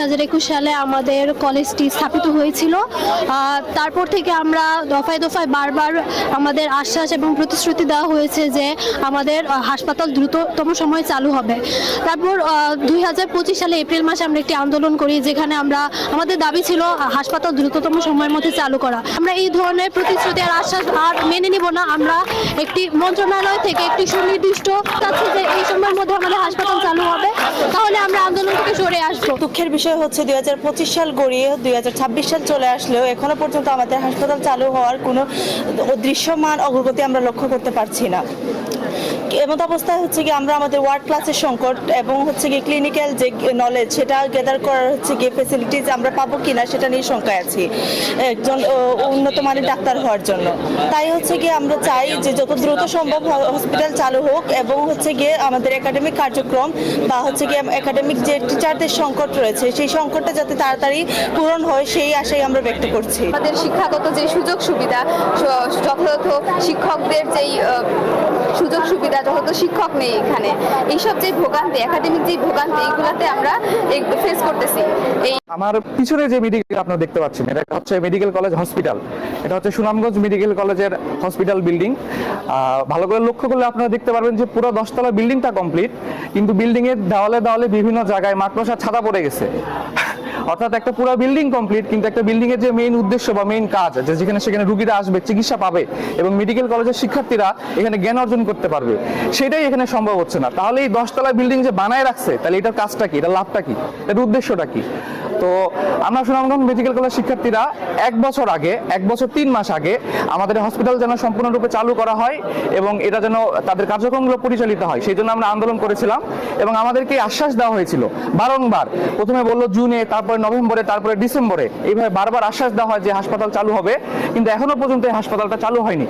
2021 সালে আমাদের কলেজটি স্থাপিত হয়েছিল। তারপর থেকে আমরা দফায় দফায় বারবার আমাদের আশ্বাস এবং প্রতিশ্রুতি দেওয়া হয়েছে যে আমাদের হাসপাতাল দ্রুততম সময়ে চালু হবে। তারপর 2025 সালে এপ্রিল মাসে আমরা একটি আন্দোলন করি, যেখানে আমাদের দাবি ছিল হাসপাতাল দ্রুততম সময়ের মধ্যে চালু করা। আমরা এই ধরনের প্রতিশ্রুতি আর আশ্বাস আর মেনে নিব না। আমরা একটি মন্ত্রণালয় থেকে একটি সুনির্দিষ্ট চাচ্ছি যে এই সময়ের মধ্যে আমাদের হাসপাতাল চালু হবে, তাহলে আমরা আন্দোলন থেকে সরে আসবো। দুঃখের বিষয় হচ্ছে 2025 সাল গড়িয়ে 2026 সাল চলে আসলেও এখনো পর্যন্ত আমাদের হাসপাতাল চালু হওয়ার কোনো দৃশ্যমান অগ্রগতি আমরা লক্ষ্য করতে পারছি না। এমত অবস্থায় হচ্ছে কি আমরা আমাদের ওয়ার্ড ক্লাসের সংকট এবং হচ্ছে কি ক্লিনিক্যাল যে নলেজ সেটা গ্যাদার করার হচ্ছে কি ফেসিলিটিস আমরা পাবো কিনা সেটা নিয়ে শঙ্কায় আছি একজন উন্নত মানের ডাক্তার হওয়ার জন্য। তাই হচ্ছে গিয়ে আমরা চাই যে যত দ্রুত সম্ভব হসপিটাল চালু হোক এবং হচ্ছে গিয়ে আমাদের একাডেমিক কার্যক্রম বা হচ্ছে গিয়ে একাডেমিক যে টিচারদের সংকট রয়েছে সেই সংকটটা যাতে তাড়াতাড়ি পূরণ হয় সেই আশাই আমরা ব্যক্ত করছি। আমাদের শিক্ষাগত যে সুযোগ সুবিধা, যথাযথ শিক্ষকদের যেই সুযোগ সুবিধা, যথাযথ শিক্ষক নেই এখানে, এইসব যে ভোগান্তি, একাডেমিক যে ভোগান্তি, এইগুলাতে আমরা ফেস করতেছি। আমার পিছনে যে মেডিকেল আপনারা দেখতে পাচ্ছেন, এটা হচ্ছে মেডিকেল কলেজ হসপিটাল। এটা হচ্ছে সুনামগঞ্জ মেডিকেল কলেজের হসপিটাল বিল্ডিং। ভালো করে লক্ষ্য করলে আপনারা দেখতে পারবেন যে পুরো 10 তলা বিল্ডিংটা কমপ্লিট, কিন্তু বিল্ডিং এর দেওয়ালে দেওয়ালে বিভিন্ন জায়গায় মাকড়সার ছাতা পড়ে গেছে। অর্থাৎ একটা পুরো বিল্ডিং কমপ্লিট, কিন্তু একটা বিল্ডিং এর যে মেইন উদ্দেশ্য বা মেইন কাজ, যে যেখানে সেখানে রোগীরা আসবে, চিকিৎসা পাবে এবং মেডিকেল কলেজের শিক্ষার্থীরা এখানে জ্ঞান অর্জন করতে পারবে, সেটাই এখানে সম্ভব হচ্ছে না। তাহলে এই 10 তলা বিল্ডিং যে বানায় রাখছে, তাহলে এটার কাজটা কি, এটার লাভটা কি, এটার উদ্দেশ্যটা কি? তো আমরা সুনামগঞ্জ মেডিকেল কলেজ শিক্ষার্থীরা 1 বছর আগে, 1 বছর 3 মাস আগে আমাদের হসপিটাল যেন সম্পূর্ণরূপে চালু করা হয় এবং এটা যেন তাদের কার্যক্রমগুলো পরিচালিত হয়, সেই জন্য আমরা আন্দোলন করেছিলাম এবং আমাদেরকে আশ্বাস দেওয়া হয়েছিল বারংবার। প্রথমে বললো জুনে, তারপরে নভেম্বরে, তারপরে ডিসেম্বরে, এইভাবে বারবার আশ্বাস দেওয়া হয় যে হাসপাতাল চালু হবে, কিন্তু এখনো পর্যন্ত এই হাসপাতালটা চালু হয়নি।